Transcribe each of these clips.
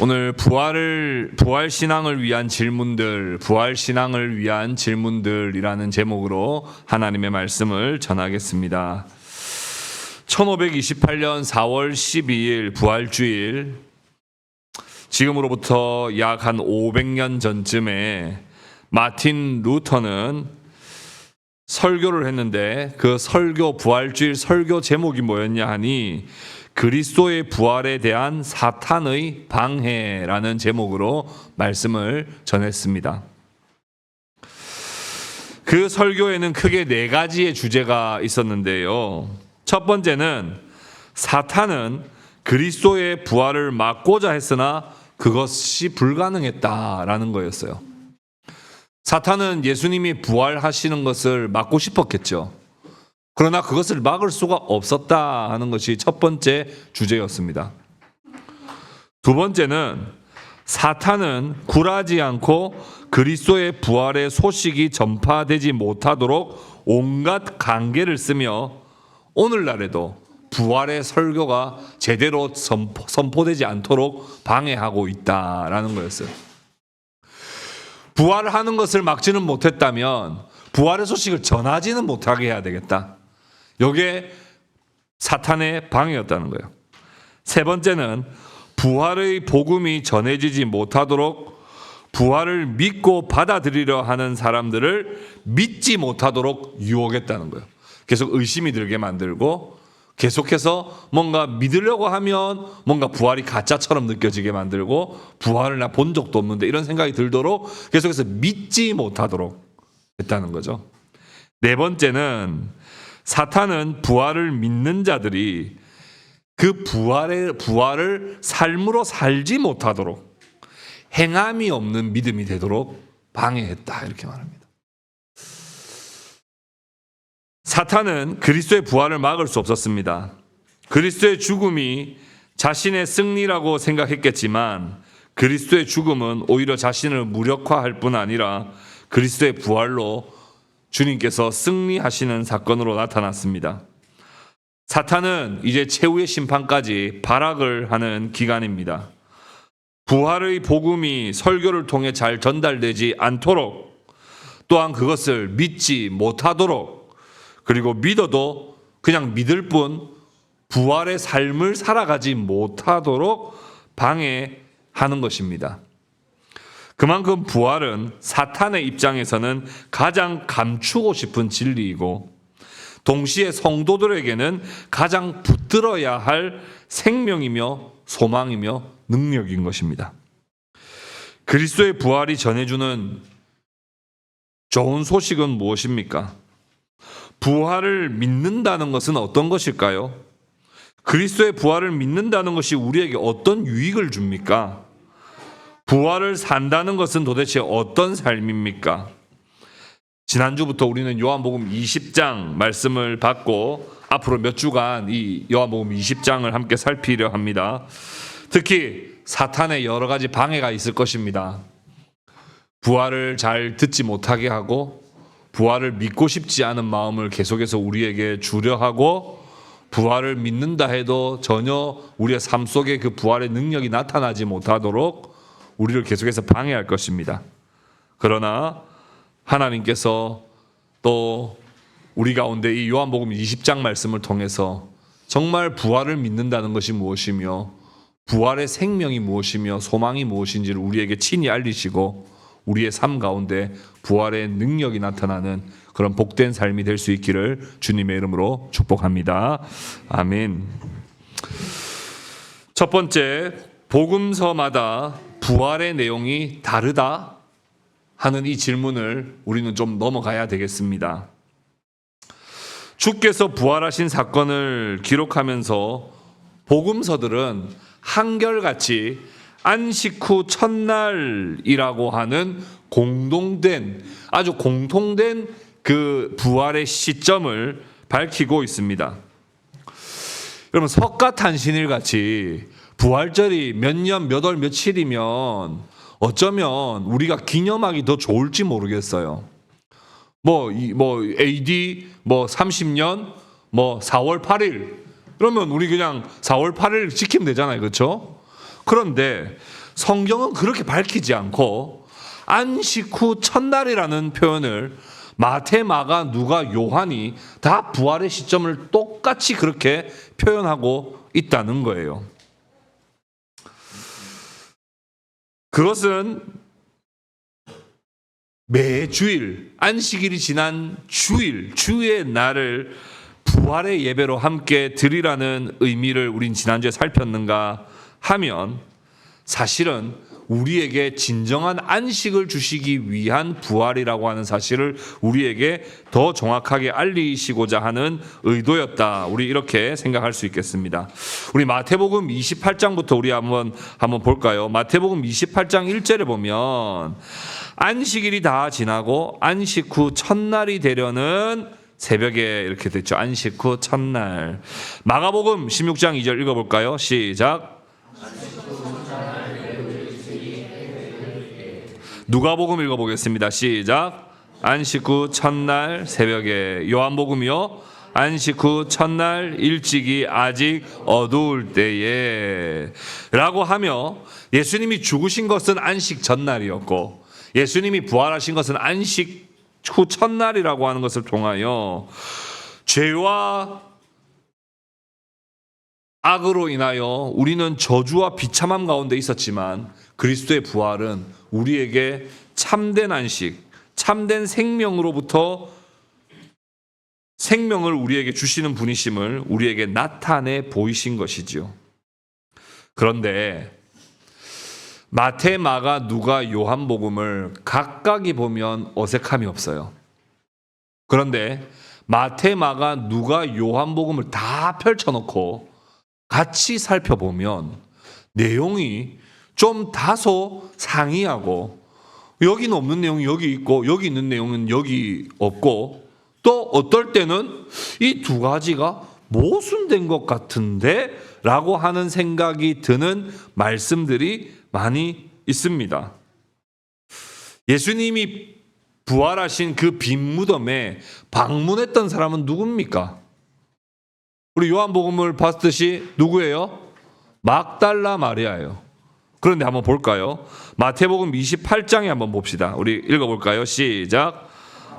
오늘 부활 신앙을 위한 질문들이라는 제목으로 하나님의 말씀을 전하겠습니다. 1528년 4월 12일 부활주일, 지금으로부터 약 한 500년 전쯤에 마틴 루터는 설교를 했는데, 그 부활주일 설교 제목이 뭐였냐 하니 그리스도의 부활에 대한 사탄의 방해라는 제목으로 말씀을 전했습니다. 그 설교에는 크게 4가지의 주제가 있었는데요. 첫 번째는 사탄은 그리스도의 부활을 막고자 했으나 그것이 불가능했다라는 거였어요. 사탄은 예수님이 부활하시는 것을 막고 싶었겠죠. 그러나 그것을 막을 수가 없었다 하는 것이 첫 번째 주제였습니다. 두 번째는 사탄은 굴하지 않고 그리스도의 부활의 소식이 전파되지 못하도록 온갖 관계를 쓰며 오늘날에도 부활의 설교가 제대로 선포되지 않도록 방해하고 있다라는 거였어요. 부활하는 것을 막지는 못했다면 부활의 소식을 전하지는 못하게 해야 되겠다. 이게 사탄의 방해였다는 거예요. 세 번째는 부활의 복음이 전해지지 못하도록 부활을 믿고 받아들이려 하는 사람들을 믿지 못하도록 유혹했다는 거예요. 계속 의심이 들게 만들고, 계속해서 뭔가 믿으려고 하면 뭔가 부활이 가짜처럼 느껴지게 만들고, 부활을 나 본 적도 없는데 이런 생각이 들도록 계속해서 믿지 못하도록 했다는 거죠. 네 번째는 사탄은 부활을 믿는 자들이 그 부활을 삶으로 살지 못하도록 행함이 없는 믿음이 되도록 방해했다, 이렇게 말합니다. 사탄은 그리스도의 부활을 막을 수 없었습니다. 그리스도의 죽음이 자신의 승리라고 생각했겠지만 그리스도의 죽음은 오히려 자신을 무력화할 뿐 아니라 그리스도의 부활로 주님께서 승리하시는 사건으로 나타났습니다. 사탄은 이제 최후의 심판까지 발악을 하는 기간입니다. 부활의 복음이 설교를 통해 잘 전달되지 않도록, 또한 그것을 믿지 못하도록, 그리고 믿어도 그냥 믿을 뿐 부활의 삶을 살아가지 못하도록 방해하는 것입니다. 그만큼 부활은 사탄의 입장에서는 가장 감추고 싶은 진리이고, 동시에 성도들에게는 가장 붙들어야 할 생명이며 소망이며 능력인 것입니다. 그리스도의 부활이 전해주는 좋은 소식은 무엇입니까? 부활을 믿는다는 것은 어떤 것일까요? 그리스도의 부활을 믿는다는 것이 우리에게 어떤 유익을 줍니까? 부활을 산다는 것은 도대체 어떤 삶입니까? 지난주부터 우리는 요한복음 20장 말씀을 받고 앞으로 몇 주간 이 요한복음 20장을 함께 살피려 합니다. 특히 사탄의 여러 가지 방해가 있을 것입니다. 부활을 잘 듣지 못하게 하고, 부활을 믿고 싶지 않은 마음을 계속해서 우리에게 주려 하고, 부활을 믿는다 해도 전혀 우리의 삶 속에 그 부활의 능력이 나타나지 못하도록 우리를 계속해서 방해할 것입니다. 그러나 하나님께서 또 우리 가운데 이 요한복음 20장 말씀을 통해서 정말 부활을 믿는다는 것이 무엇이며 부활의 생명이 무엇이며 소망이 무엇인지를 우리에게 친히 알리시고, 우리의 삶 가운데 부활의 능력이 나타나는 그런 복된 삶이 될 수 있기를 주님의 이름으로 축복합니다. 아멘. 첫 번째, 복음서마다 부활의 내용이 다르다 하는 이 질문을 우리는 좀 넘어가야 되겠습니다. 주께서 부활하신 사건을 기록하면서 복음서들은 한결같이 안식 후 첫날이라고 하는 아주 공통된 그 부활의 시점을 밝히고 있습니다. 여러분, 석가탄신일 같이 부활절이 몇 년, 몇 월, 며칠이면 어쩌면 우리가 기념하기 더 좋을지 모르겠어요. AD 30년 4월 8일 그러면 우리 그냥 4월 8일 지키면 되잖아요. 그렇죠? 그런데 성경은 그렇게 밝히지 않고 안식 후 첫날이라는 표현을 마태, 마가, 누가, 요한이 다 부활의 시점을 똑같이 그렇게 표현하고 있다는 거예요. 그것은 매주일, 안식일이 지난 주일, 주의 날을 부활의 예배로 함께 드리라는 의미를 우린 지난주에 살폈는가 하면 사실은 우리에게 진정한 안식을 주시기 위한 부활이라고 하는 사실을 우리에게 더 정확하게 알리시고자 하는 의도였다. 우리 이렇게 생각할 수 있겠습니다. 우리 마태복음 28장부터 우리 한번 볼까요? 마태복음 28장 1절에 보면 안식일이 다 지나고 안식 후 첫날이 되려는 새벽에 이렇게 됐죠. 안식 후 첫날. 마가복음 16장 2절 읽어볼까요? 시작. 누가복음 읽어보겠습니다. 시작. 안식 후 첫날 새벽에. 요한복음이요. 안식 후 첫날 일찍이 아직 어두울 때에 라고 하며 예수님이 죽으신 것은 안식 전날이었고 예수님이 부활하신 것은 안식 후 첫날이라고 하는 것을 통하여 죄와 악으로 인하여 우리는 저주와 비참함 가운데 있었지만 그리스도의 부활은 우리에게 참된 안식, 참된 생명으로부터 생명을 우리에게 주시는 분이심을 우리에게 나타내 보이신 것이지요. 그런데 마태, 마가, 누가, 요한복음을 각각이 보면 어색함이 없어요. 그런데 마태, 마가, 누가, 요한복음을 다 펼쳐놓고 같이 살펴보면 내용이 좀 다소 상이하고 여기는 없는 내용이 여기 있고 여기 있는 내용은 여기 없고 또 어떨 때는 이 두 가지가 모순된 것 같은데 라고 하는 생각이 드는 말씀들이 많이 있습니다. 예수님이 부활하신 그 빈 무덤에 방문했던 사람은 누굽니까? 우리 요한복음을 봤듯이 누구예요? 막달라 마리아예요. 그런데 한번 볼까요? 마태복음 28장에 한번 봅시다. 우리 읽어볼까요? 시작.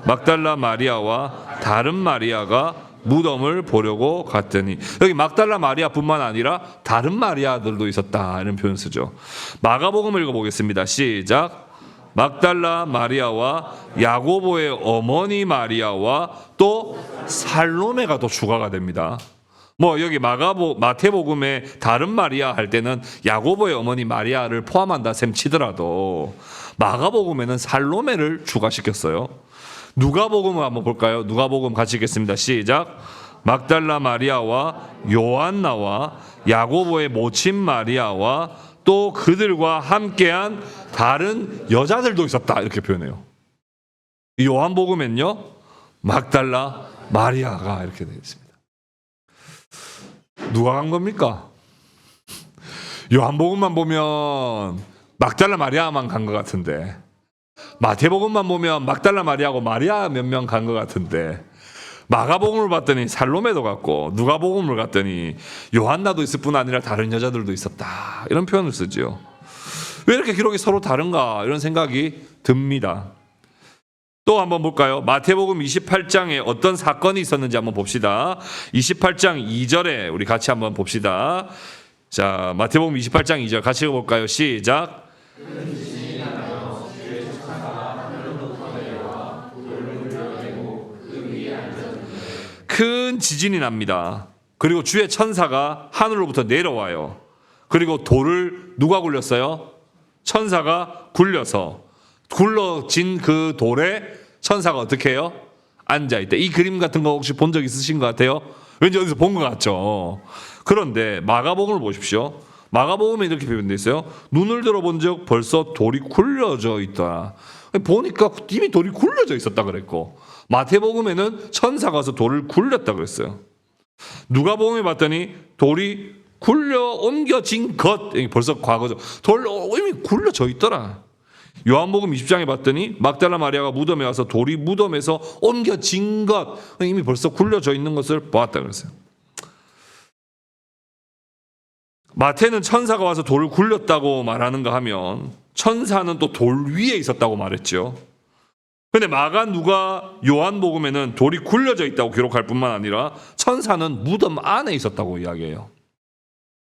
막달라 마리아와 다른 마리아가 무덤을 보려고 갔더니 여기 막달라 마리아뿐만 아니라 다른 마리아들도 있었다 이런 표현 쓰죠. 마가복음을 읽어보겠습니다. 시작. 막달라 마리아와 야고보의 어머니 마리아와 또 살로메가 또 추가가 됩니다. 뭐 여기 마태복음에 다른 마리아 할 때는 야고보의 어머니 마리아를 포함한다 셈 치더라도 마가복음에는 살로메를 추가시켰어요. 누가복음을 한번 볼까요? 누가복음 같이 읽겠습니다. 시작. 막달라 마리아와 요한나와 야고보의 모친 마리아와 또 그들과 함께한 다른 여자들도 있었다 이렇게 표현해요. 요한복음엔요 막달라 마리아가 이렇게 되어 있습니다. 누가 간 겁니까? 요한복음만 보면 막달라 마리아만 간 것 같은데 마태복음만 보면 막달라 마리아하고 마리아 몇 명 간 것 같은데 마가복음을 봤더니 살로메도 갔고 누가복음을 갔더니 요한나도 있을 뿐 아니라 다른 여자들도 있었다 이런 표현을 쓰죠. 왜 이렇게 기록이 서로 다른가 이런 생각이 듭니다. 또 한번 볼까요? 마태복음 28장에 어떤 사건이 있었는지 한번 봅시다. 28장 2절에 우리 같이 한번 봅시다. 자, 마태복음 28장 2절 같이 읽어볼까요? 시작. 큰 지진이 납니다. 그리고 주의 천사가 하늘로부터 내려와요. 그리고 돌을 누가 굴렸어요? 천사가 굴려서 굴러진 그 돌에 천사가 어떻게 해요? 앉아있다. 이 그림 같은 거 혹시 본 적 있으신 것 같아요? 왠지 어디서 본 것 같죠? 그런데 마가복음을 보십시오. 마가복음에 이렇게 표현되어 있어요. 눈을 들어본 적 벌써 돌이 굴려져 있다. 보니까 이미 돌이 굴려져 있었다 그랬고 마태복음에는 천사가 와서 돌을 굴렸다 그랬어요. 누가복음에 봤더니 돌이 굴려 옮겨진 것 벌써 과거죠. 돌 이미 굴려져 있더라. 요한복음 20장에 봤더니 막달라 마리아가 무덤에 와서 돌이 무덤에서 옮겨진 것 이미 벌써 굴려져 있는 것을 보았다 그랬어요. 마태는 천사가 와서 돌을 굴렸다고 말하는가 하면 천사는 또 돌 위에 있었다고 말했죠. 근데 마가, 누가, 요한복음에는 돌이 굴려져 있다고 기록할 뿐만 아니라 천사는 무덤 안에 있었다고 이야기해요.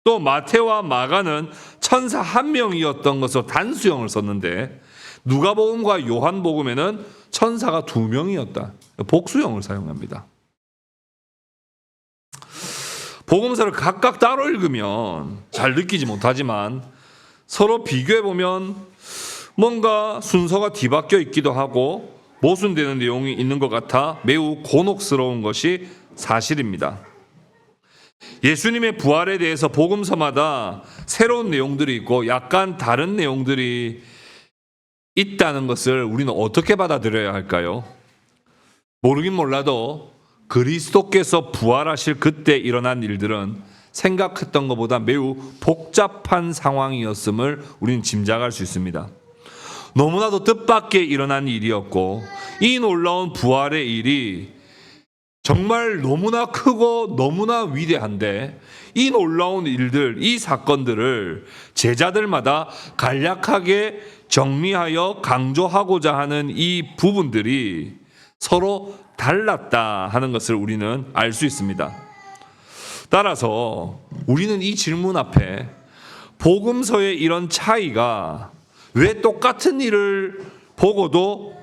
또 마태와 마가는 천사 한 명이었던 것으로 단수형을 썼는데 누가복음과 요한복음에는 천사가 두 명이었다. 복수형을 사용합니다. 복음서를 각각 따로 읽으면 잘 느끼지 못하지만 서로 비교해보면 뭔가 순서가 뒤바뀌어 있기도 하고 모순되는 내용이 있는 것 같아 매우 곤혹스러운 것이 사실입니다. 예수님의 부활에 대해서 복음서마다 새로운 내용들이 있고 약간 다른 내용들이 있다는 것을 우리는 어떻게 받아들여야 할까요? 모르긴 몰라도 그리스도께서 부활하실 그때 일어난 일들은 생각했던 것보다 매우 복잡한 상황이었음을 우리는 짐작할 수 있습니다. 너무나도 뜻밖의 일어난 일이었고 이 놀라운 부활의 일이 정말 너무나 크고 너무나 위대한데 이 놀라운 일들, 이 사건들을 제자들마다 간략하게 정리하여 강조하고자 하는 이 부분들이 서로 달랐다 하는 것을 우리는 알 수 있습니다. 따라서 우리는 이 질문 앞에 복음서의 이런 차이가 왜 똑같은 일을 보고도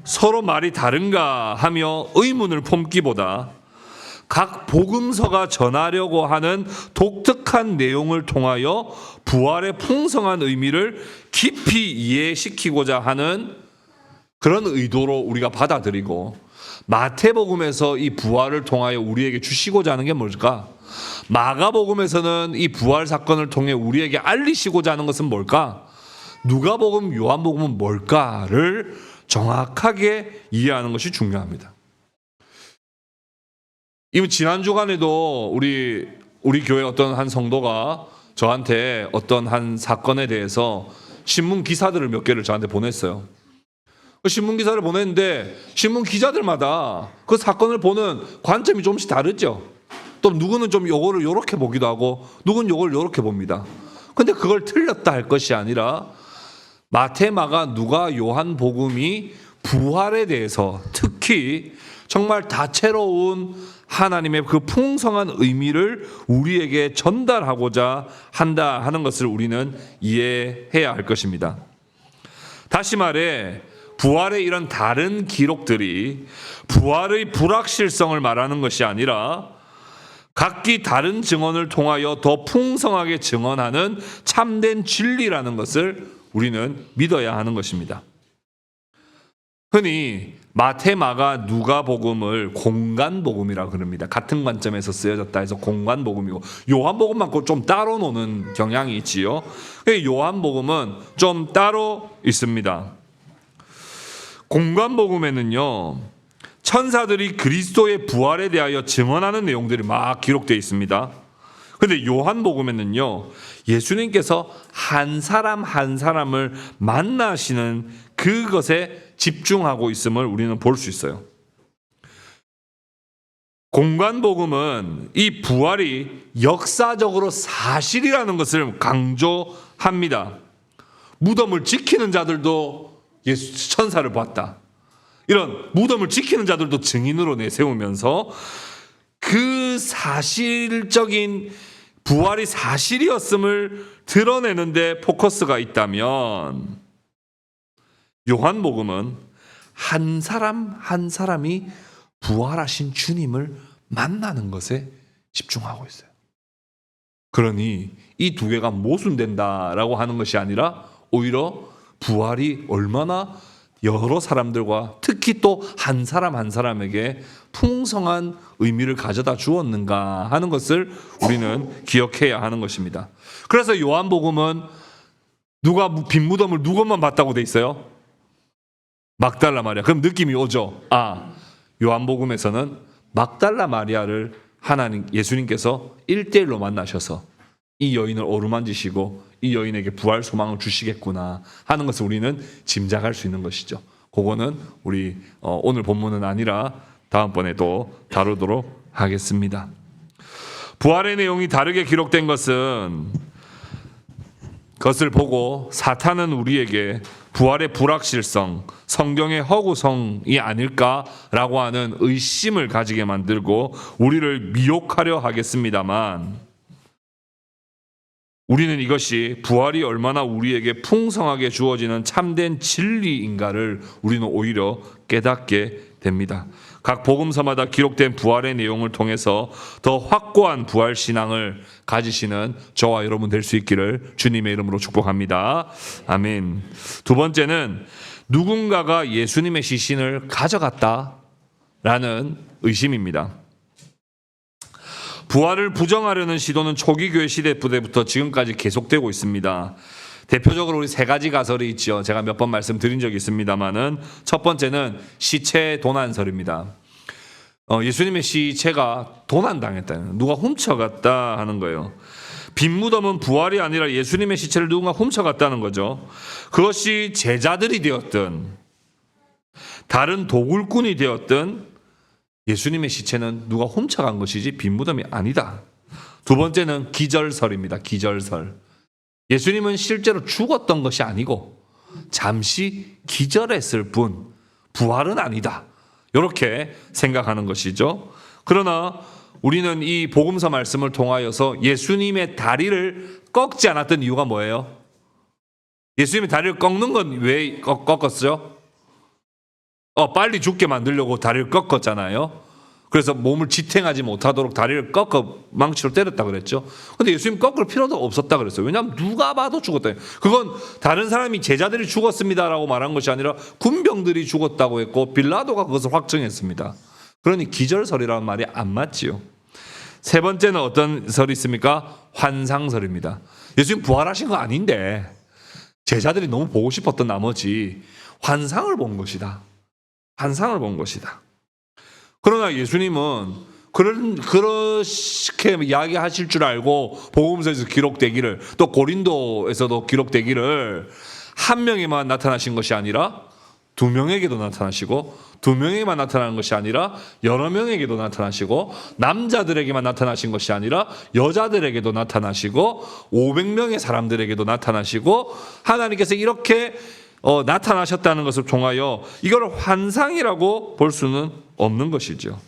서로 말이 다른가 하며 의문을 품기보다 각 복음서가 전하려고 하는 독특한 내용을 통하여 부활의 풍성한 의미를 깊이 이해시키고자 하는 그런 의도로 우리가 받아들이고 마태복음에서 이 부활을 통하여 우리에게 주시고자 하는 게 뭘까? 마가복음에서는 이 부활 사건을 통해 우리에게 알리시고자 하는 것은 뭘까? 누가복음, 요한복음은 뭘까를 정확하게 이해하는 것이 중요합니다. 이번 지난 주간에도 우리 교회 어떤 한 성도가 저한테 어떤 한 사건에 대해서 신문 기사들을 몇 개를 저한테 보냈어요. 그 신문 기사를 보냈는데 신문 기자들마다 그 사건을 보는 관점이 조금씩 다르죠. 또 누구는 좀 요거를 요렇게 보기도 하고 누구는 요걸 요렇게 봅니다. 근데 그걸 틀렸다 할 것이 아니라 마태, 마가, 누가, 요한 복음이 부활에 대해서 특히 정말 다채로운 하나님의 그 풍성한 의미를 우리에게 전달하고자 한다 하는 것을 우리는 이해해야 할 것입니다. 다시 말해 부활의 이런 다른 기록들이 부활의 불확실성을 말하는 것이 아니라 각기 다른 증언을 통하여 더 풍성하게 증언하는 참된 진리라는 것을 우리는 믿어야 하는 것입니다. 흔히 마태, 마가, 누가복음을 공간복음이라고 그럽니다. 같은 관점에서 쓰여졌다 해서 공간복음이고 요한복음만 좀 따로 노는 경향이 있지요. 요한복음은 좀 따로 있습니다. 공간복음에는요 천사들이 그리스도의 부활에 대하여 증언하는 내용들이 막 기록되어 있습니다. 그런데 요한복음에는요 예수님께서 한 사람 한 사람을 만나시는 그것에 집중하고 있음을 우리는 볼 수 있어요. 공간복음은 이 부활이 역사적으로 사실이라는 것을 강조합니다. 무덤을 지키는 자들도 예수 천사를 봤다. 이런 무덤을 지키는 자들도 증인으로 내세우면서 그 사실적인 부활이 사실이었음을 드러내는데 포커스가 있다면 요한복음은 한 사람 한 사람이 부활하신 주님을 만나는 것에 집중하고 있어요. 그러니 이 두 개가 모순된다라고 하는 것이 아니라 오히려 부활이 얼마나 여러 사람들과 특히 또 한 사람 한 사람에게 풍성한 의미를 가져다 주었는가 하는 것을 우리는 기억해야 하는 것입니다. 그래서 요한복음은 누가 빈 무덤을 누구만 봤다고 돼 있어요? 막달라 마리아. 그럼 느낌이 오죠. 요한복음에서는 막달라 마리아를 하나님 예수님께서 1대1로 만나셔서 이 여인을 어루만지시고 이 여인에게 부활 소망을 주시겠구나 하는 것을 우리는 짐작할 수 있는 것이죠. 그거는 우리 오늘 본문은 아니라 다음번에 또 다루도록 하겠습니다. 부활의 내용이 다르게 기록된 것을 보고 사탄은 우리에게 부활의 불확실성, 성경의 허구성이 아닐까라고 하는 의심을 가지게 만들고 우리를 미혹하려 하겠습니다만, 우리는 이것이 부활이 얼마나 우리에게 풍성하게 주어지는 참된 진리인가를 우리는 오히려 깨닫게 됩니다. 각 복음서마다 기록된 부활의 내용을 통해서 더 확고한 부활 신앙을 가지시는 저와 여러분 될 수 있기를 주님의 이름으로 축복합니다. 아멘. 두 번째는 누군가가 예수님의 시신을 가져갔다라는 의심입니다. 부활을 부정하려는 시도는 초기 교회 시대 부대부터 지금까지 계속되고 있습니다. 대표적으로 우리 세 가지 가설이 있죠. 제가 몇 번 말씀드린 적이 있습니다만은, 첫 번째는 시체 도난설입니다. 예수님의 시체가 도난당했다, 누가 훔쳐갔다 하는 거예요. 빈 무덤은 부활이 아니라 예수님의 시체를 누군가 훔쳐갔다는 거죠. 그것이 제자들이 되었든 다른 도굴꾼이 되었든 예수님의 시체는 누가 훔쳐간 것이지 빈 무덤이 아니다. 두 번째는 기절설입니다. 기절설. 예수님은 실제로 죽었던 것이 아니고 잠시 기절했을 뿐 부활은 아니다, 이렇게 생각하는 것이죠. 그러나 우리는 이 복음서 말씀을 통하여서 예수님의 다리를 꺾지 않았던 이유가 뭐예요? 예수님의 다리를 꺾는 건 왜 꺾었죠? 빨리 죽게 만들려고 다리를 꺾었잖아요. 그래서 몸을 지탱하지 못하도록 다리를 꺾어 망치로 때렸다 그랬죠. 근데 예수님 꺾을 필요도 없었다 그랬어요. 왜냐하면 누가 봐도 죽었다. 그건 다른 사람이 제자들이 죽었습니다라고 말한 것이 아니라 군병들이 죽었다고 했고 빌라도가 그것을 확정했습니다. 그러니 기절설이라는 말이 안 맞지요. 세 번째는 어떤 설이 있습니까? 환상설입니다. 예수님 부활하신 거 아닌데 제자들이 너무 보고 싶었던 나머지 환상을 본 것이다. 환상을 본 것이다. 그러나 예수님은 그렇게 이야기하실 줄 알고 복음서에서 기록되기를, 또 고린도에서도 기록되기를 한 명에만 나타나신 것이 아니라 두 명에게도 나타나시고, 두 명에게만 나타나는 것이 아니라 여러 명에게도 나타나시고, 남자들에게만 나타나신 것이 아니라 여자들에게도 나타나시고, 500명의 사람들에게도 나타나시고, 하나님께서 이렇게 나타나셨다는 것을 통하여 이걸 환상이라고 볼 수는 없는 것이죠.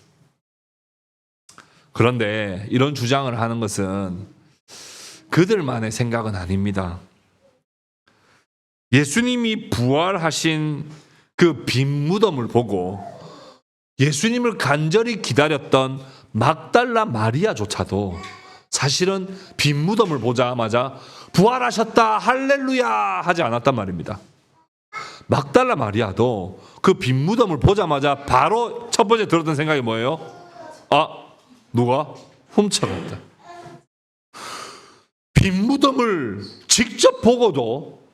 그런데 이런 주장을 하는 것은 그들만의 생각은 아닙니다. 예수님이 부활하신 그 빈 무덤을 보고 예수님을 간절히 기다렸던 막달라 마리아조차도 사실은 빈 무덤을 보자마자 부활하셨다 할렐루야 하지 않았단 말입니다. 막달라 마리아도 그 빈 무덤을 보자마자 바로 첫 번째 들었던 생각이 뭐예요? 누가 훔쳐갔다. 빈 무덤을 직접 보고도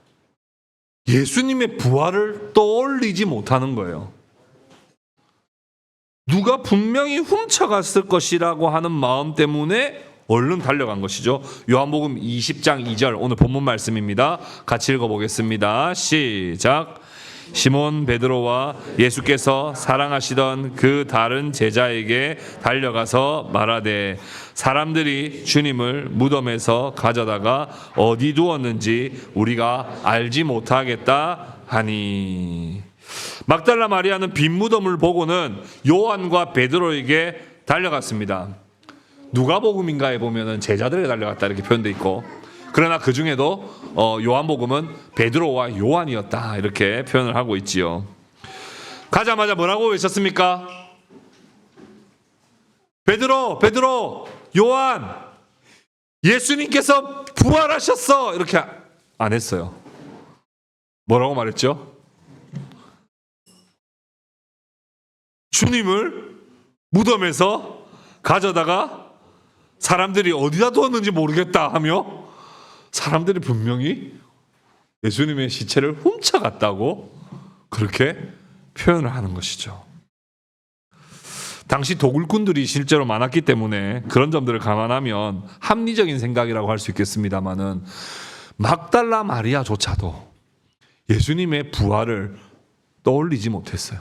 예수님의 부활을 떠올리지 못하는 거예요. 누가 분명히 훔쳐갔을 것이라고 하는 마음 때문에 얼른 달려간 것이죠. 요한복음 20장 2절 오늘 본문 말씀입니다. 같이 읽어보겠습니다. 시작. 시몬 베드로와 예수께서 사랑하시던 그 다른 제자에게 달려가서 말하되 사람들이 주님을 무덤에서 가져다가 어디 두었는지 우리가 알지 못하겠다 하니. 막달라 마리아는 빈 무덤을 보고는 요한과 베드로에게 달려갔습니다. 누가복음인가에 보면은 제자들에게 달려갔다 이렇게 표현되어 있고, 그러나 그 중에도 요한복음은 베드로와 요한이었다 이렇게 표현을 하고 있지요. 가자마자 뭐라고 외쳤습니까? 베드로, 요한, 예수님께서 부활하셨어 이렇게 안 했어요. 뭐라고 말했죠? 주님을 무덤에서 가져다가 사람들이 어디다 두었는지 모르겠다 하며 사람들이 분명히 예수님의 시체를 훔쳐갔다고 그렇게 표현을 하는 것이죠. 당시 도굴꾼들이 실제로 많았기 때문에 그런 점들을 감안하면 합리적인 생각이라고 할 수 있겠습니다만은 막달라 마리아조차도 예수님의 부활을 떠올리지 못했어요.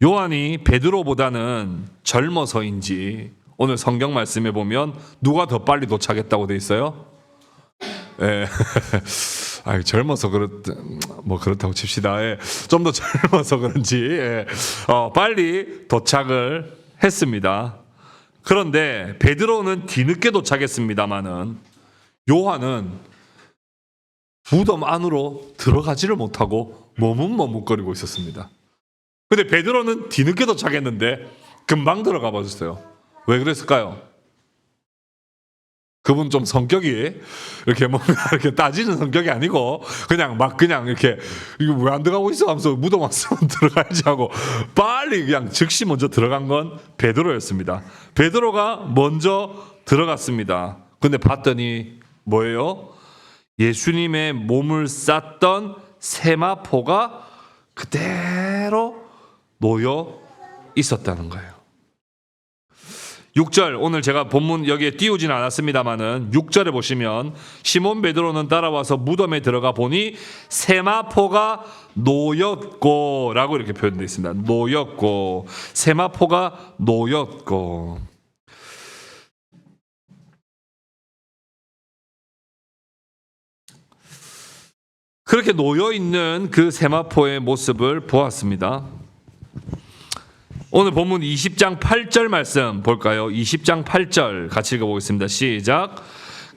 요한이 베드로보다는 젊어서인지 오늘 성경 말씀에 보면 누가 더 빨리 도착했다고 돼 있어요? 예. 아유, 젊어서 그렇다고 칩시다. 예. 좀 더 젊어서 그런지 빨리 도착을 했습니다. 그런데 베드로는 뒤늦게 도착했습니다마는 요한은 무덤 안으로 들어가지를 못하고 머뭇머뭇거리고 있었습니다. 근데 베드로는 뒤늦게 도착했는데 금방 들어가 버렸어요. 왜 그랬을까요? 그분 좀 성격이 이렇게 뭔가 이렇게 따지는 성격이 아니고 그냥 이렇게 이거 왜 안 들어가고 있어 하면서 무덤 왔으면 들어가야지 하고 빨리 그냥 즉시 먼저 들어간 건 베드로였습니다. 베드로가 먼저 들어갔습니다. 근데 봤더니 뭐예요? 예수님의 몸을 쌌던 세마포가 그대로 놓여 있었다는 거예요. 6절, 오늘 제가 본문 여기에 띄우진 않았습니다만은 6절에 보시면 시몬 베드로는 따라와서 무덤에 들어가 보니 세마포가 놓였고 라고 이렇게 표현되어 있습니다. 놓였고, 세마포가 놓였고. 그렇게 놓여있는 그 세마포의 모습을 보았습니다. 오늘 본문 20장 8절 말씀 볼까요? 20장 8절 같이 읽어보겠습니다. 시작.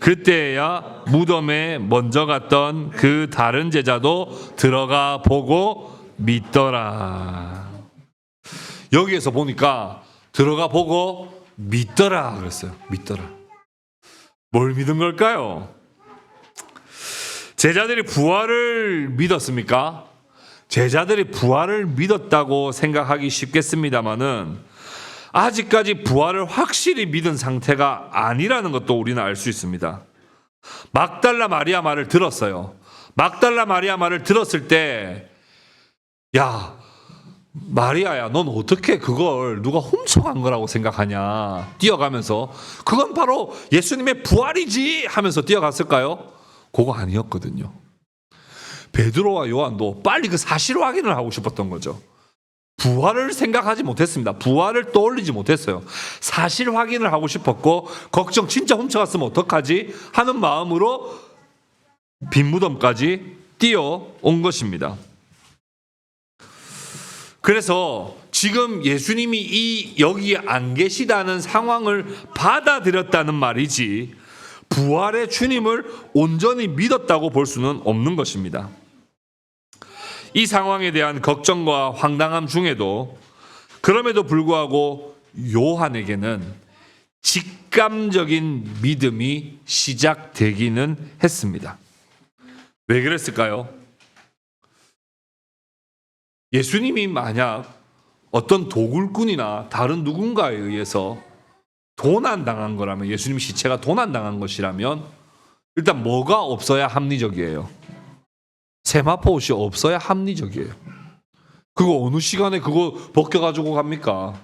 그때야 무덤에 먼저 갔던 그 다른 제자도 들어가 보고 믿더라. 여기에서 보니까 들어가 보고 믿더라 그랬어요. 믿더라. 뭘 믿은 걸까요? 제자들이 부활을 믿었습니까? 제자들이 부활을 믿었다고 생각하기 쉽겠습니다만은 아직까지 부활을 확실히 믿은 상태가 아니라는 것도 우리는 알 수 있습니다. 막달라 마리아 말을 들었어요. 막달라 마리아 말을 들었을 때, 야, 마리아야, 넌 어떻게 그걸 누가 훔쳐간 거라고 생각하냐? 뛰어가면서 그건 바로 예수님의 부활이지 하면서 뛰어갔을까요? 그거 아니었거든요. 베드로와 요한도 빨리 그 사실 확인을 하고 싶었던 거죠. 부활을 생각하지 못했습니다. 부활을 떠올리지 못했어요. 사실 확인을 하고 싶었고, 걱정 진짜 훔쳐갔으면 어떡하지 하는 마음으로 빈 무덤까지 뛰어온 것입니다. 그래서 지금 예수님이 여기 안 계시다는 상황을 받아들였다는 말이지 부활의 주님을 온전히 믿었다고 볼 수는 없는 것입니다. 이 상황에 대한 걱정과 황당함 중에도 그럼에도 불구하고 요한에게는 직감적인 믿음이 시작되기는 했습니다. 왜 그랬을까요? 예수님이 만약 어떤 도굴꾼이나 다른 누군가에 의해서 도난당한 거라면, 예수님 시체가 도난당한 것이라면 일단 뭐가 없어야 합리적이에요? 세마포 옷이 없어야 합리적이에요. 그거 어느 시간에 그거 벗겨가지고 갑니까?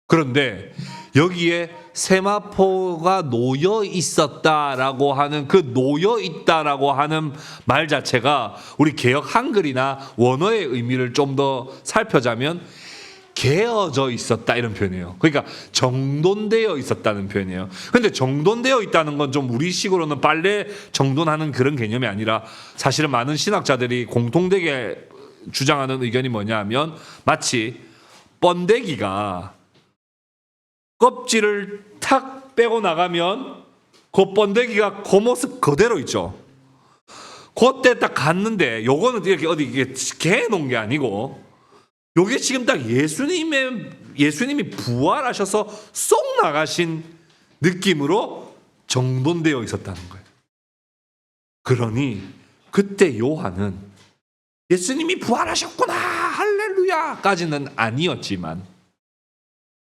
그런데 여기에 세마포가 놓여 있었다라고 하는 그 놓여 있다라고 하는 말 자체가 우리 개역 한글이나 원어의 의미를 좀 더 살펴자면 개어져 있었다 이런 표현이에요. 그러니까 정돈되어 있었다는 표현이에요. 근데 정돈되어 있다는 건 좀 우리식으로는 빨래 정돈하는 그런 개념이 아니라 사실은 많은 신학자들이 공통되게 주장하는 의견이 뭐냐 하면 마치 번데기가 껍질을 탁 빼고 나가면 그 번데기가 그 모습 그대로 있죠. 그때 딱 갔는데 요거는 이렇게 어디 이게 개 놓은 게 아니고 요게 지금 딱 예수님이 부활하셔서 쏙 나가신 느낌으로 정돈되어 있었다는 거예요. 그러니 그때 요한은 예수님이 부활하셨구나 할렐루야까지는 아니었지만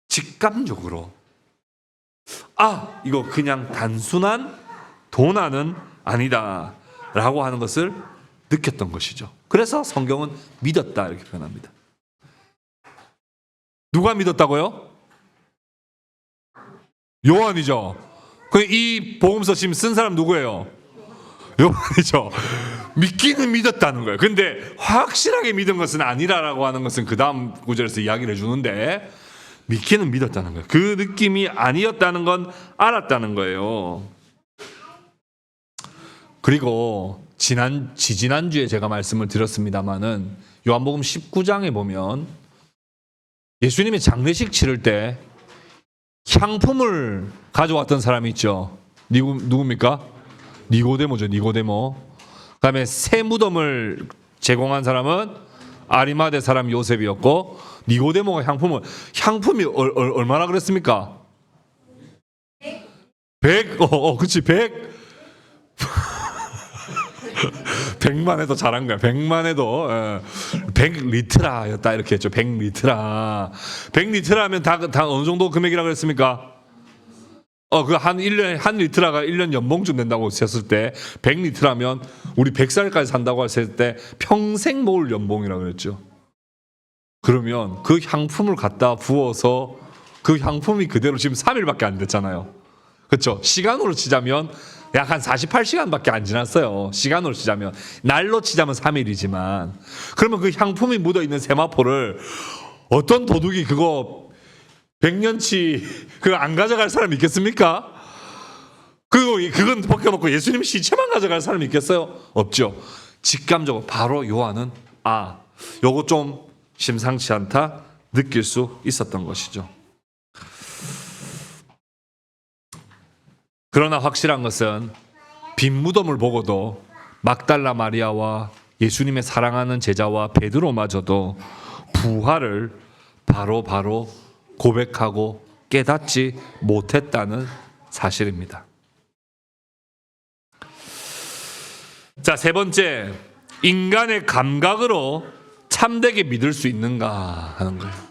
직감적으로 이거 그냥 단순한 도난은 아니다 라고 하는 것을 느꼈던 것이죠. 그래서 성경은 믿었다 이렇게 표현합니다. 누가 믿었다고요? 요한이죠. 이 복음서 지금 쓴 사람 누구예요? 요 말이죠. 믿기는 믿었다는 거예요. 근데 확실하게 믿은 것은 아니라라고 하는 것은 그 다음 구절에서 이야기를 해주는데, 믿기는 믿었다는 거예요. 그 느낌이 아니었다는 건 알았다는 거예요. 그리고 지지난주에 제가 말씀을 드렸습니다마는 요한복음 19장에 보면 예수님이 장례식 치를 때 향품을 가져왔던 사람이 있죠. 누굽니까? 니고데모죠. 니고데모. 그 다음에 새 무덤을 제공한 사람은 아리마대 사람 요셉이었고, 니고데모가 향품이 얼마나 그랬습니까? 100. 그치, 100. 100만 해도 잘한 거야. 100만 해도 100리트라였다 이렇게 했죠. 100리트라. 100리트라 하면 다 어느 정도 금액이라고 그랬습니까? 그 한 리트라가 1년 연봉쯤 된다고 했을 때 100리트라면 우리 100살까지 산다고 했을 때 평생 모을 연봉이라고 그랬죠. 그러면 그 향품을 갖다 부어서 그 향품이 그대로 지금 3일밖에 안 됐잖아요. 그렇죠? 시간으로 치자면 약 한 48시간밖에 안 지났어요. 시간으로 치자면. 날로 치자면 3일이지만. 그러면 그 향품이 묻어있는 세마포를 어떤 도둑이 그거 100년치 그거 안 가져갈 사람 있겠습니까? 그건 벗겨놓고 예수님 시체만 가져갈 사람 있겠어요? 없죠. 직감적으로 바로 요한은 요거 좀 심상치 않다 느낄 수 있었던 것이죠. 그러나 확실한 것은 빈 무덤을 보고도 막달라 마리아와 예수님의 사랑하는 제자와 베드로마저도 부활을 바로 고백하고 깨닫지 못했다는 사실입니다. 자, 세 번째, 인간의 감각으로 참되게 믿을 수 있는가 하는 거예요.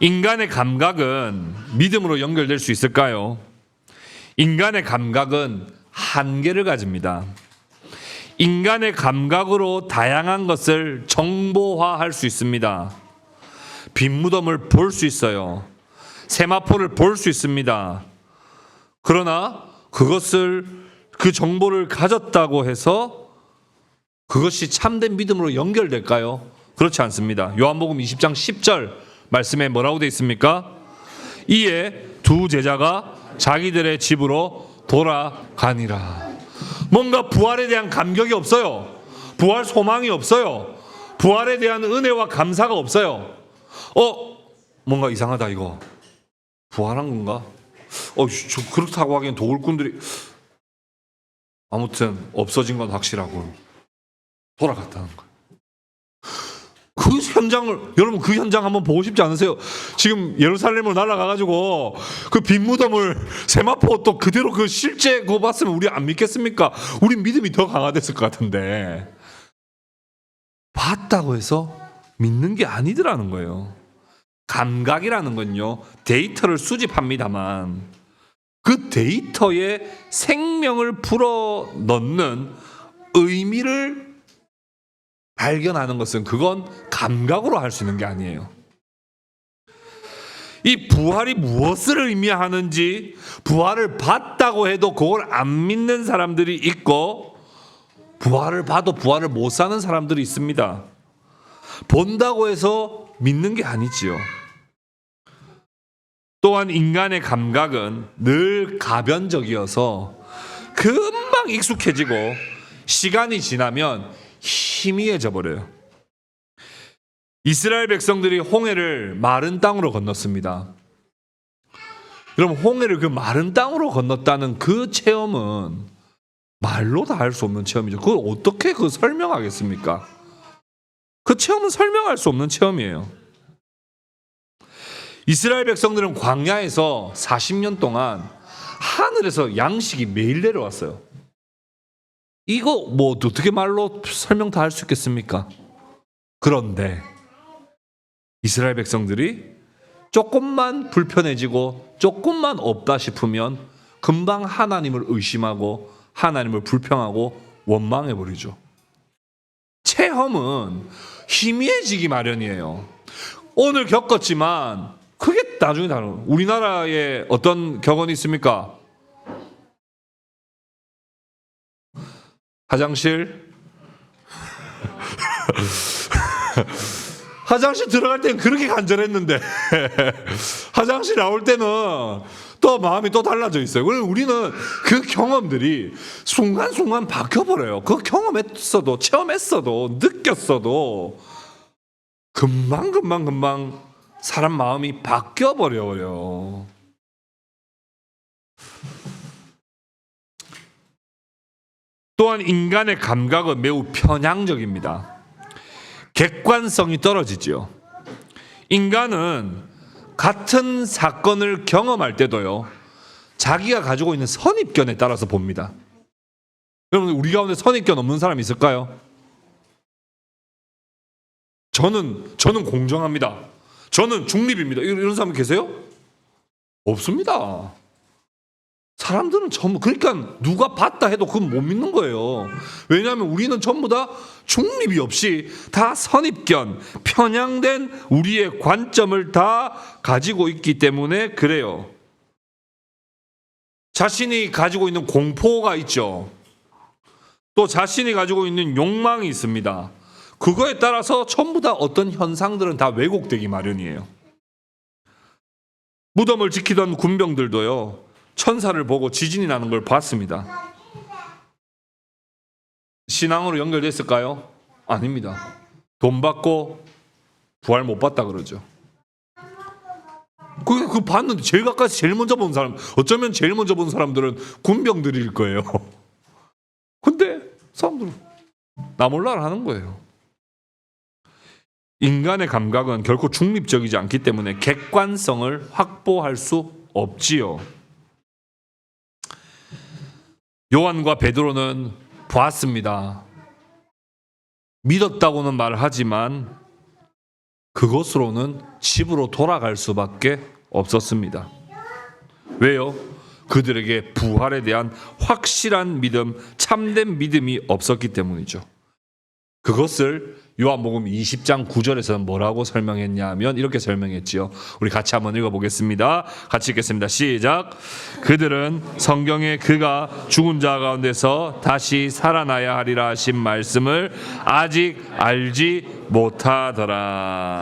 인간의 감각은 믿음으로 연결될 수 있을까요? 인간의 감각은 한계를 가집니다. 인간의 감각으로 다양한 것을 정보화할 수 있습니다. 빈 무덤을 볼 수 있어요. 세마포를 볼 수 있습니다. 그러나 그 정보를 가졌다고 해서 그것이 참된 믿음으로 연결될까요? 그렇지 않습니다. 요한복음 20장 10절 말씀에 뭐라고 되어 있습니까? 이에 두 제자가 자기들의 집으로 돌아가니라. 뭔가 부활에 대한 감격이 없어요. 부활 소망이 없어요. 부활에 대한 은혜와 감사가 없어요. 뭔가 이상하다 이거. 부활한 건가? 그렇다고 하기엔 도굴꾼들이 아무튼 없어진 건 확실하고 돌아갔다는 거예요. 그 현장을, 여러분 그 현장 한번 보고 싶지 않으세요? 지금 예루살렘으로 날아가가지고 그 빈 무덤을 세마포 또 그대로 그 실제 그거 봤으면 우리 안 믿겠습니까? 우리 믿음이 더 강화됐을 것 같은데 봤다고 해서 믿는 게 아니더라는 거예요. 감각이라는 건요, 데이터를 수집합니다만 그 데이터에 생명을 불어 넣는 의미를 발견하는 것은 그건 감각으로 할 수 있는 게 아니에요. 이 부활이 무엇을 의미하는지, 부활을 봤다고 해도 그걸 안 믿는 사람들이 있고, 부활을 봐도 부활을 못 사는 사람들이 있습니다. 본다고 해서 믿는 게 아니지요. 또한 인간의 감각은 늘 가변적이어서 금방 익숙해지고 시간이 지나면 희미해져 버려요. 이스라엘 백성들이 홍해를 마른 땅으로 건넜습니다. 여러분, 홍해를 그 마른 땅으로 건넜다는 그 체험은 말로 다 할 수 없는 체험이죠. 그걸 어떻게 설명하겠습니까? 그 체험은 설명할 수 없는 체험이에요. 이스라엘 백성들은 광야에서 40년 동안 하늘에서 양식이 매일 내려왔어요. 이거 뭐 어떻게 말로 설명 다 할 수 있겠습니까? 그런데 이스라엘 백성들이 조금만 불편해지고 조금만 없다 싶으면 금방 하나님을 의심하고 하나님을 불평하고 원망해버리죠. 체험은 희미해지기 마련이에요. 오늘 겪었지만 그게 나중에 다른, 우리나라에 어떤 격언이 있습니까? 화장실 화장실 들어갈 때는 그렇게 간절했는데 화장실 나올 때는 또 마음이 또 달라져 있어요. 우리는 그 경험들이 순간순간 바뀌어버려요. 그 경험했어도 체험했어도 느꼈어도 금방 사람 마음이 바뀌어버려요. 또한 인간의 감각은 매우 편향적입니다. 객관성이 떨어지죠. 인간은 같은 사건을 경험할 때도요, 자기가 가지고 있는 선입견에 따라서 봅니다. 여러분, 우리 가운데 선입견 없는 사람이 있을까요? 저는 공정합니다. 저는 중립입니다. 이런 사람 계세요? 없습니다. 사람들은 전부, 그러니까 누가 봤다 해도 그건 못 믿는 거예요. 왜냐하면 우리는 전부 다 중립이 없이 다 선입견, 편향된 우리의 관점을 다 가지고 있기 때문에 그래요. 자신이 가지고 있는 공포가 있죠. 또 자신이 가지고 있는 욕망이 있습니다. 그거에 따라서 전부 다 어떤 현상들은 다 왜곡되기 마련이에요. 무덤을 지키던 군병들도요, 천사를 보고 지진이 나는 걸 봤습니다. 신앙으로 연결됐을까요? 아닙니다. 돈 받고 부활 못 봤다 그러죠. 그거 봤는데 제일 가까이서 제일 먼저 본 사람, 어쩌면 제일 먼저 본 사람들은 군병들일 거예요. 근데 사람들은 나 몰라를 하는 거예요. 인간의 감각은 결코 중립적이지 않기 때문에 객관성을 확보할 수 없지요. 요한과 베드로는 보았습니다. 믿었다고는 말을 하지만 그것으로는 집으로 돌아갈 수밖에 없었습니다. 왜요? 그들에게 부활에 대한 확실한 믿음, 참된 믿음이 없었기 때문이죠. 그것을 요한복음 20장 9절에서는 뭐라고 설명했냐 하면 이렇게 설명했지요. 우리 같이 한번 읽어보겠습니다. 같이 읽겠습니다. 시작. 그들은 성경에 그가 죽은 자 가운데서 다시 살아나야 하리라 하신 말씀을 아직 알지 못하더라.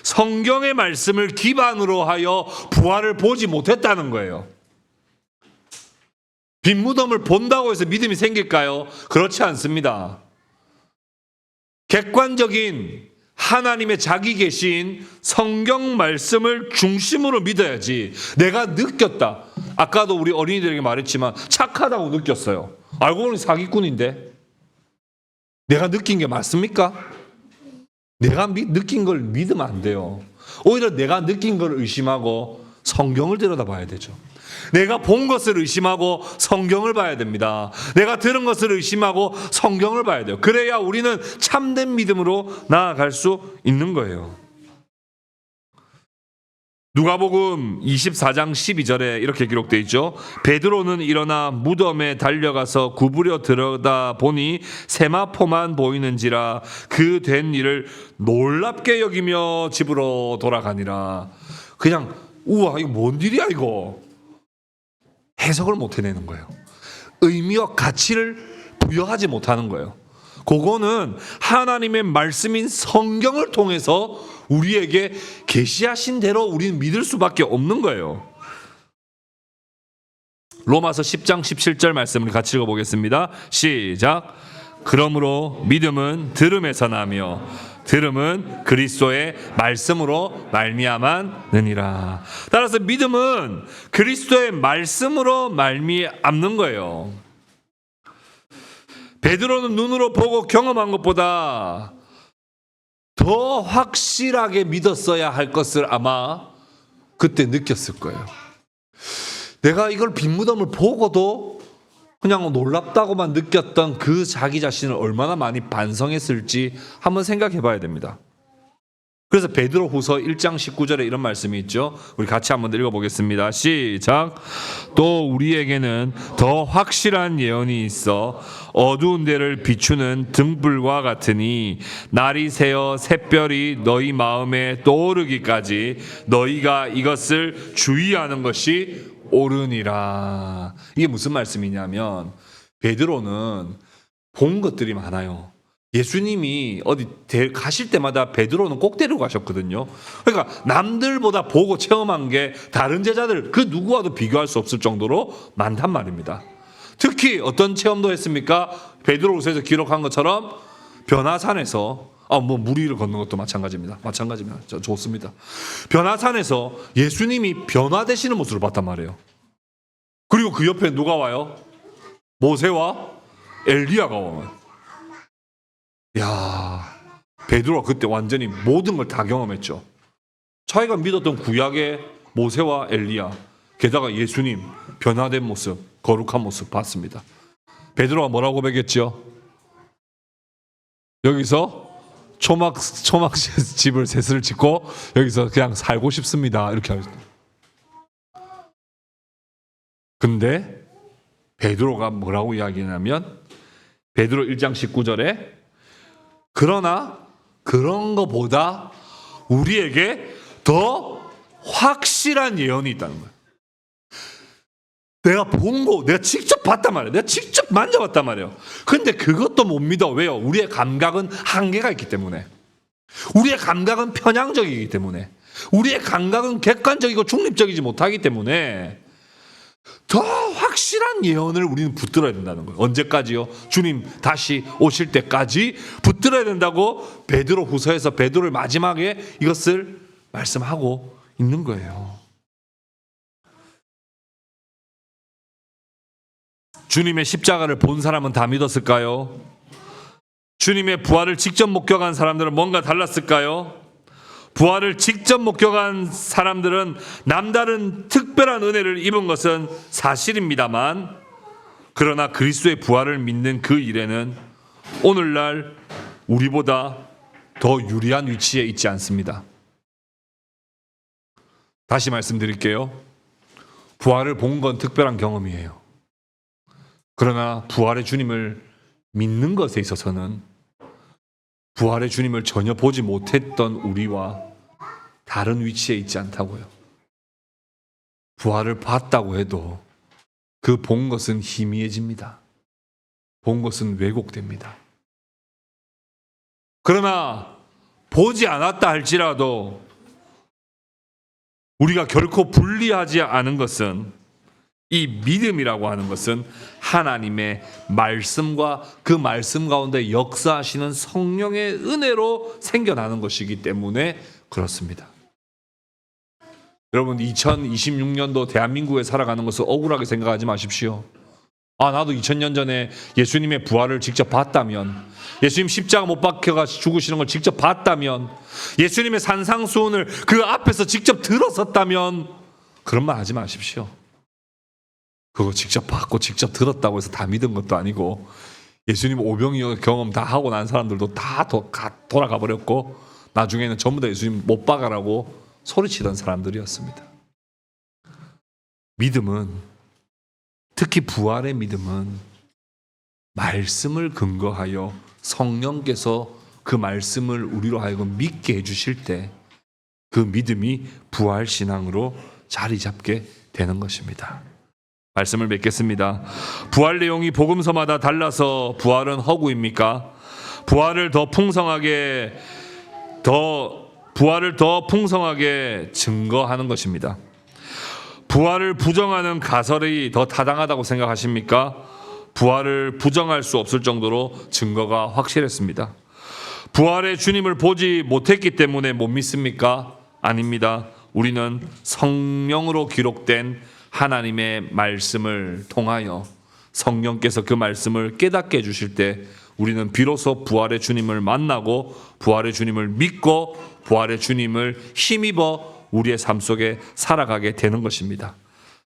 성경의 말씀을 기반으로 하여 부활을 보지 못했다는 거예요. 빈 무덤을 본다고 해서 믿음이 생길까요? 그렇지 않습니다. 객관적인 하나님의 자기 계신 성경 말씀을 중심으로 믿어야지. 내가 느꼈다. 아까도 우리 어린이들에게 말했지만 착하다고 느꼈어요. 알고 보니 사기꾼인데. 내가 느낀 게 맞습니까? 내가 느낀 걸 믿으면 안 돼요. 오히려 내가 느낀 걸 의심하고 성경을 들여다봐야 되죠. 내가 본 것을 의심하고 성경을 봐야 됩니다. 내가 들은 것을 의심하고 성경을 봐야 돼요. 그래야 우리는 참된 믿음으로 나아갈 수 있는 거예요. 누가복음 24장 12절에 이렇게 기록되어 있죠. 베드로는 일어나 무덤에 달려가서 구부려 들여다보니 세마포만 보이는지라 그 된 일을 놀랍게 여기며 집으로 돌아가니라. 그냥 우와, 이거 뭔 일이야 이거. 해석을 못 해내는 거예요. 의미와 가치를 부여하지 못하는 거예요. 그거는 하나님의 말씀인 성경을 통해서 우리에게 계시하신 대로 우리는 믿을 수밖에 없는 거예요. 로마서 10장 17절 말씀을 같이 읽어보겠습니다. 시작. 그러므로 믿음은 들음에서 나며 들음은 그리스도의 말씀으로 말미암았느니라. 따라서 믿음은 그리스도의 말씀으로 말미암는 거예요. 베드로는 눈으로 보고 경험한 것보다 더 확실하게 믿었어야 할 것을 아마 그때 느꼈을 거예요. 내가 이걸 빈 무덤을 보고도 그냥 놀랍다고만 느꼈던 그 자기 자신을 얼마나 많이 반성했을지 한번 생각해 봐야 됩니다. 그래서 베드로후서 1장 19절에 이런 말씀이 있죠. 우리 같이 한번 읽어보겠습니다. 시작. 또 우리에게는 더 확실한 예언이 있어 어두운 데를 비추는 등불과 같으니 날이 새어 샛별이 너희 마음에 떠오르기까지 너희가 이것을 주의하는 것이 옳으니라. 이게 무슨 말씀이냐면 베드로는 본 것들이 많아요. 예수님이 어디 가실 때마다 베드로는 꼭 데리고 가셨거든요. 그러니까 남들보다 보고 체험한 게 다른 제자들 그 누구와도 비교할 수 없을 정도로 많단 말입니다. 특히 어떤 체험도 했습니까? 베드로후서에서 기록한 것처럼 변화산에서 물 위를 걷는 것도 마찬가지입니다. 좋습니다. 변화산에서 예수님이 변화되시는 모습을 봤단 말이에요. 그리고 그 옆에 누가 와요? 모세와 엘리야가 와요. 야, 베드로가 그때 완전히 모든 걸 다 경험했죠. 자기가 믿었던 구약의 모세와 엘리야, 게다가 예수님 변화된 모습, 거룩한 모습 봤습니다. 베드로가 뭐라고 고백했죠? 여기서 초막 집을 셋을 짓고 여기서 그냥 살고 싶습니다. 이렇게 하죠. 근데 베드로가 뭐라고 이야기하냐면 베드로 1장 19절에 그러나 그런 것보다 우리에게 더 확실한 예언이 있다는 거예요. 내가 직접 봤단 말이에요. 내가 직접 만져봤단 말이에요. 근데 그것도 못 믿어. 왜요? 우리의 감각은 한계가 있기 때문에. 우리의 감각은 편향적이기 때문에. 우리의 감각은 객관적이고 중립적이지 못하기 때문에 더 확실한 예언을 우리는 붙들어야 된다는 거예요. 언제까지요? 주님 다시 오실 때까지 붙들어야 된다고 베드로 후서에서 베드로를 마지막에 이것을 말씀하고 있는 거예요. 주님의 십자가를 본 사람은 다 믿었을까요? 주님의 부활을 직접 목격한 사람들은 뭔가 달랐을까요? 부활을 직접 목격한 사람들은 남다른 특별한 은혜를 입은 것은 사실입니다만, 그러나 그리스도의 부활을 믿는 그 일에는 오늘날 우리보다 더 유리한 위치에 있지 않습니다. 다시 말씀드릴게요. 부활을 본 건 특별한 경험이에요. 그러나 부활의 주님을 믿는 것에 있어서는 부활의 주님을 전혀 보지 못했던 우리와 다른 위치에 있지 않다고요. 부활을 봤다고 해도 그 본 것은 희미해집니다. 본 것은 왜곡됩니다. 그러나 보지 않았다 할지라도 우리가 결코 분리하지 않은 것은 이 믿음이라고 하는 것은 하나님의 말씀과 그 말씀 가운데 역사하시는 성령의 은혜로 생겨나는 것이기 때문에 그렇습니다. 여러분 2026년도 대한민국에 살아가는 것을 억울하게 생각하지 마십시오. 나도 2000년 전에 예수님의 부활을 직접 봤다면, 예수님 십자가 못 박혀가 죽으시는 걸 직접 봤다면, 예수님의 산상수훈을 그 앞에서 직접 들었었다면, 그런 말 하지 마십시오. 그거 직접 봤고 직접 들었다고 해서 다 믿은 것도 아니고, 예수님 오병이어 경험 다 하고 난 사람들도 다 돌아가 버렸고 나중에는 전부 다 예수님 못 박아라고 소리치던 사람들이었습니다. 믿음은, 특히 부활의 믿음은 말씀을 근거하여 성령께서 그 말씀을 우리로 하여금 믿게 해주실 때 그 믿음이 부활신앙으로 자리 잡게 되는 것입니다. 말씀을 맺겠습니다. 부활 내용이 복음서마다 달라서 부활은 허구입니까? 부활을 더 풍성하게 증거하는 것입니다. 부활을 부정하는 가설이 더 타당하다고 생각하십니까? 부활을 부정할 수 없을 정도로 증거가 확실했습니다. 부활의 주님을 보지 못했기 때문에 못 믿습니까? 아닙니다. 우리는 성령으로 기록된 하나님의 말씀을 통하여 성령께서 그 말씀을 깨닫게 해주실 때 우리는 비로소 부활의 주님을 만나고 부활의 주님을 믿고 부활의 주님을 힘입어 우리의 삶 속에 살아가게 되는 것입니다.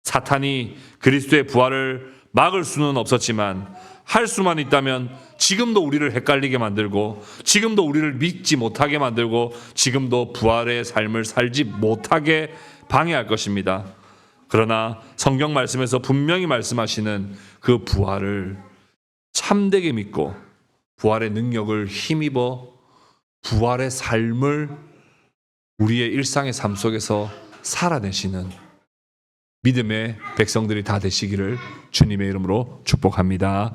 사탄이 그리스도의 부활을 막을 수는 없었지만 할 수만 있다면 지금도 우리를 헷갈리게 만들고 지금도 우리를 믿지 못하게 만들고 지금도 부활의 삶을 살지 못하게 방해할 것입니다. 그러나 성경 말씀에서 분명히 말씀하시는 그 부활을 참되게 믿고 부활의 능력을 힘입어 부활의 삶을 우리의 일상의 삶 속에서 살아내시는 믿음의 백성들이 다 되시기를 주님의 이름으로 축복합니다.